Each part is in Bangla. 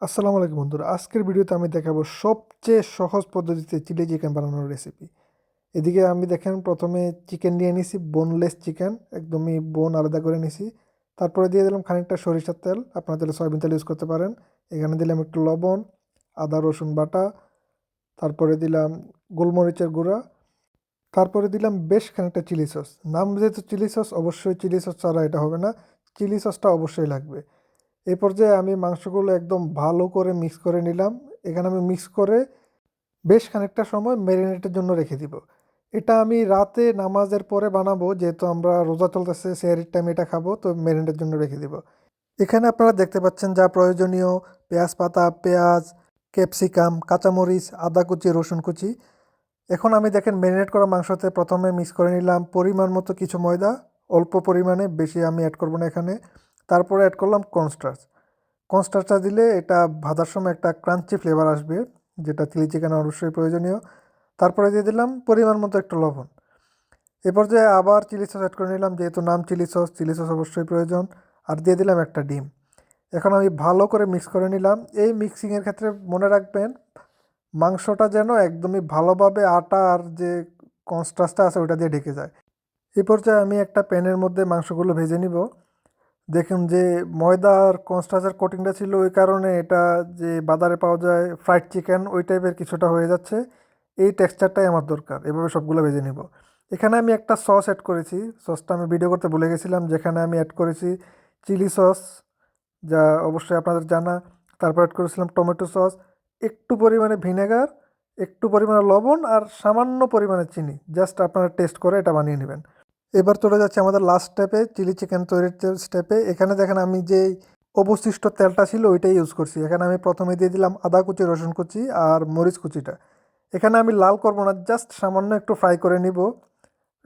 আসসালামু আলাইকুম বন্ধুরা, আজকের ভিডিওতে আমি দেখাবো সবচেয়ে সহজ পদ্ধতিতে চিলি চিকেন বানানোর রেসিপি। এদিকে আমি দেখেন প্রথমে চিকেন নিয়ে নিছি, বোনলেস চিকেন, একদমই বোন আলাদা করে নিছি। তারপরে দিয়ে দিলাম খানিকটা সরিষার তেল, আপনারা তাহলে সয়াবিন তেল ইউজ করতে পারেন। এখানে দিলাম একটু লবণ, আদা রসুন বাটা, তারপরে দিলাম গোলমরিচের গুঁড়া, তারপরে দিলাম বেশ খানিকটা চিলি সস। নাম যেহেতু চিলি সস, অবশ্যই চিলি সস ছাড়া এটা হবে না, চিলি সসটা অবশ্যই লাগবে। এই পর্যায়ে আমি মাংসগুলো একদম ভালো করে মিক্স করে নিলাম। এখানে আমি মিক্স করে বেশ খানিকটা সময় ম্যারিনেটের জন্য রেখে দিব। এটা আমি রাতে নামাজের পরে বানাবো, যেহেতু আমরা রোজা চলতেছে, সেহরির টাইমে এটা খাবো, তো ম্যারিনেটের জন্য রেখে দিব। এখানে আপনারা দেখতে পাচ্ছেন যা প্রয়োজনীয়: পেঁয়াজ পাতা, পেঁয়াজ, ক্যাপসিকাম, কাঁচামরিচ, আদা কুচি, রসুন কুচি। এখন আমি দেখেন ম্যারিনেট করা মাংসতে প্রথমে মিক্স করে নিলাম পরিমাণ মতো কিছু ময়দা, অল্প পরিমাণে, বেশি আমি অ্যাড করবো না এখানে। তারপরে অ্যাড করলাম কর্নস্টার্চ। কর্নস্টার্চটা দিলে এটা ভাজার সময় একটা ক্রাঞ্চি ফ্লেভার আসবে, যেটা চিলি চিকেনে অবশ্যই প্রয়োজনীয়। তারপরে দিয়ে দিলাম পরিমাণ মতো একটু লবণ। এরপর যে আবার চিলি সস অ্যাড করে নিলাম, যেহেতু নাম চিলি সস, চিলি সস অবশ্যই প্রয়োজন। আর দিয়ে দিলাম একটা ডিম। এখন আমি ভালো করে মিক্স করে নিলাম। এই মিক্সিংয়ের ক্ষেত্রে মনে রাখবেন, মাংসটা যেন একদমই ভালোভাবে আটা আর যে কর্নস্টার্চটা আছে ওটা দিয়ে ঢেকে যায়। এই পর্যায়ে আমি একটা প্যানের মধ্যে মাংসগুলো ভেজে নিব। দেখুন যে ময়দা আর কর্নস্টার্চের কোটিংটা ছিল, ওই কারণে এটা যে বাজারে পাওয়া যায় ফ্রাইড চিকেন ওই টাইপের কিছুটা হয়ে যাচ্ছে। এই টেক্সচারটাই আমার দরকার, এভাবে সবগুলো ভেজে নিব। এখানে আমি একটা সস অ্যাড করেছি, সসটা আমি ভিডিও করতে ভুলে গেছিলাম, যেখানে আমি অ্যাড করেছি চিলি সস, যা অবশ্যই আপনাদের জানা। তারপর অ্যাড করেছিলাম টমেটো সস, একটু পরিমাণে ভিনেগার, একটু পরিমাণে লবণ আর সামান্য পরিমাণে চিনি। জাস্ট আপনারা টেস্ট করে এটা বানিয়ে নেবেন। এবার চলে যাচ্ছে আমাদের লাস্ট স্টেপে, চিলি চিকেন তৈরির যে স্টেপে। এখানে দেখেন আমি যেই অবশিষ্ট তেলটা ছিল ওইটাই ইউজ করছি। এখানে আমি প্রথমে দিয়ে দিলাম আদা কুচি, রসুন কুচি আর মরিচ কুচিটা। এখানে আমি লাল করবো না, জাস্ট সামান্য একটু ফ্রাই করে নিব।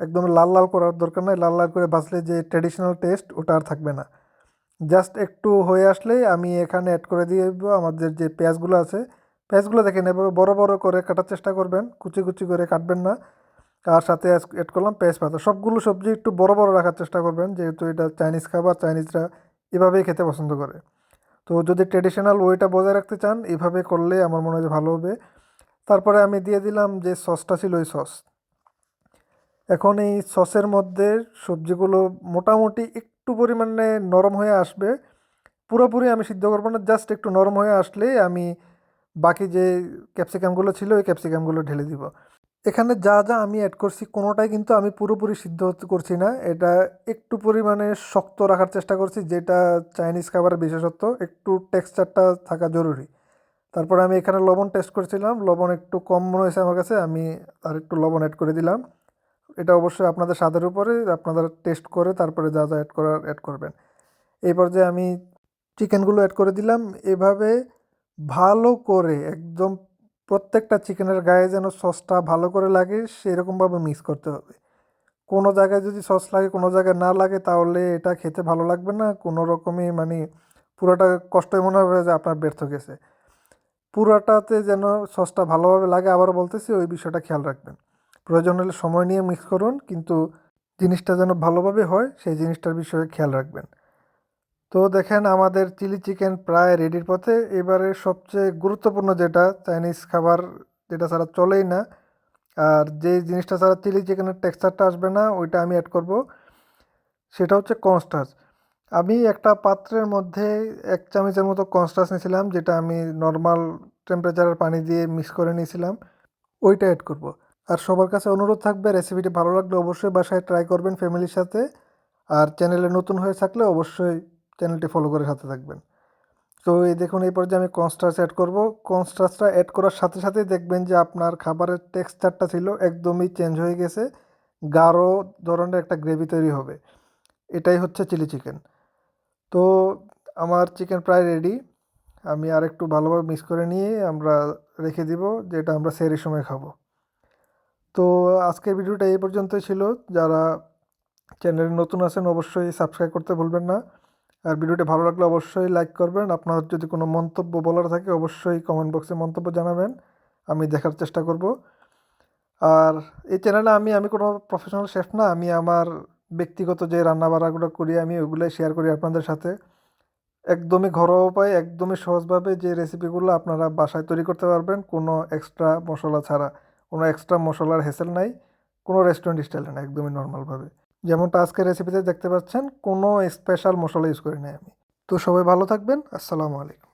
একদম লাল লাল করার দরকার নাই, লাল লাল করে ভাজলে যে ট্র্যাডিশনাল টেস্ট ওটা আর থাকবে না। জাস্ট একটু হয়ে আসলেই আমি এখানে অ্যাড করে দিয়ে দেবো আমাদের যে পেঁয়াজগুলো আছে। পেঁয়াজগুলো দেখেন এভাবে বড় বড় করে কাটার চেষ্টা করবেন, কুচি কুচি করে কাটবেন না। আর সাথে অ্যাড করলাম পেঁয়াজ পাতা। সবগুলো সবজি একটু বড় বড় রাখার চেষ্টা করবেন, যেহেতু এটা চাইনিজ খাবার, চাইনিজরা এভাবেই খেতে পছন্দ করে। তো যদি ট্রেডিশনাল ওয়েটা বজায় রাখতে চান, এভাবে করলে আমার মনে হয় যে ভালো হবে। তারপরে আমি দিয়ে দিলাম যে সসটা ছিল ওই সস। এখন এই সসের মধ্যে সবজিগুলো মোটামুটি একটু পরিমাণে নরম হয়ে আসবে। পুরোপুরি আমি সিদ্ধ করবো না, জাস্ট একটু নরম হয়ে আসলেই আমি বাকি যে ক্যাপসিকামগুলো ছিল ওই ক্যাপসিকামগুলো ঢেলে দিব। এখানে যা যা আমি অ্যাড করছি কোনোটাই কিন্তু আমি পুরোপুরি সিদ্ধ করছি না, এটা একটু পরিমাণে শক্ত রাখার চেষ্টা করছি, যেটা চাইনিজ খাবারের বিশেষত্ব, একটু টেক্সচারটা থাকা জরুরি। তারপরে আমি এখানে লবণ টেস্ট করেছিলাম, লবণ একটু কম মনে হয়েছে আমার কাছে, আমি আর একটু লবণ অ্যাড করে দিলাম। এটা অবশ্যই আপনাদের স্বাদের উপরে, আপনারা টেস্ট করে তারপরে যা যা অ্যাড করার অ্যাড করবেন। এই পর্যায়ে আমি চিকেনগুলো অ্যাড করে দিলাম। এভাবে ভালো করে একদম প্রত্যেকটা চিকেনের গায়ে যেন সসটা ভালো করে লাগে সেরকমভাবে মিক্স করতে হবে। কোনো জায়গায় যদি সস লাগে, কোনো জায়গায় না লাগে, তাহলে এটা খেতে ভালো লাগবে না কোনো রকমই, মানে পুরোটা কষ্টই মনে হবে যে আপনার ব্যর্থ গেছে। পুরোটাতে যেন সসটা ভালোভাবে লাগে, আবারও বলতেছি ওই বিষয়টা খেয়াল রাখবেন। প্রয়োজন হলে সময় নিয়ে মিক্স করুন, কিন্তু জিনিসটা যেন ভালোভাবে হয় সেই জিনিসটার বিষয়ে খেয়াল রাখবেন। তো দেখেন আমাদের চিলি চিকেন প্রায় রেডির পথে। এবারে সবচেয়ে গুরুত্বপূর্ণ যেটা, চাইনিজ খাবার যেটা ছাড়া চলেই না, আর যে জিনিসটা ছাড়া চিলি চিকেনের টেক্সচারটা আসবে না, ওইটা আমি অ্যাড করব। সেটা হচ্ছে কর্নস্টার্চ। আমি একটা পাত্রের মধ্যে 1 চামচের মতো কর্নস্টার্চ নিয়েছিলাম, যেটা আমি নর্মাল টেম্পারেচারের পানি দিয়ে মিক্স করে নিয়েছিলাম, ওইটা অ্যাড করব। আর সবার কাছে অনুরোধ থাকবে, রেসিপিটি ভালো লাগলে অবশ্যই বাসায় ট্রাই করবেন ফ্যামিলির সাথে। আর চ্যানেলে নতুন হয়ে থাকলে অবশ্যই চ্যানেলটি ফলো করে সাথে থাকবেন। তো এই দেখুন এই পর্যায়ে আমি কর্নস্টার্চ অ্যাড করব। কর্নস্টার্চটা অ্যাড করার সাথে সাথেই দেখবেন যে আপনার খাবারের টেক্সচারটা ছিল একদমই চেঞ্জ হয়ে গেছে, গাঢ় ধরনের একটা গ্রেভি তৈরি হবে। এটাই হচ্ছে চিলি চিকেন। তো আমার চিকেন প্রায় রেডি। আমি আরেকটু ভালোভাবে মিক্স করে নিয়ে আমরা রেখে দিব, যেটা আমরা সেহরির সময় খাবো। তো আজকের ভিডিওটা এই পর্যন্তই ছিল। যারা চ্যানেলে নতুন আছেন অবশ্যই সাবস্ক্রাইব করতে ভুলবেন না। আর ভিডিওটি ভালো লাগলে অবশ্যই লাইক করবেন। আপনার যদি কোনো মন্তব্য বলার থাকে অবশ্যই কমেন্ট বক্সে মন্তব্য জানাবেন, আমি দেখার চেষ্টা করব। আর এই চ্যানেলে আমি কোনো প্রফেশনাল শেফ না, আমি আমার ব্যক্তিগত যে রান্নাবান্নাগুলো করি আমি ওগুলোই শেয়ার করি আপনাদের সাথে। একদমই ঘরোয়া উপায়, একদমই সহজভাবে যে রেসিপিগুলো আপনারা বাসায় তৈরি করতে পারবেন কোনো এক্সট্রা মশলা ছাড়া, কোনো এক্সট্রা মশলার হেসেল নাই, কোনো রেস্টুরেন্ট স্টাইলে না, একদমই নর্মালভাবে। যেমনটা আজকের রেসিপিতে দেখতে পাচ্ছেন কোনো স্পেশাল মশলা ইউজ করি নাই আমি। তো সবাই ভালো থাকবেন, আসসালামু আলাইকুম।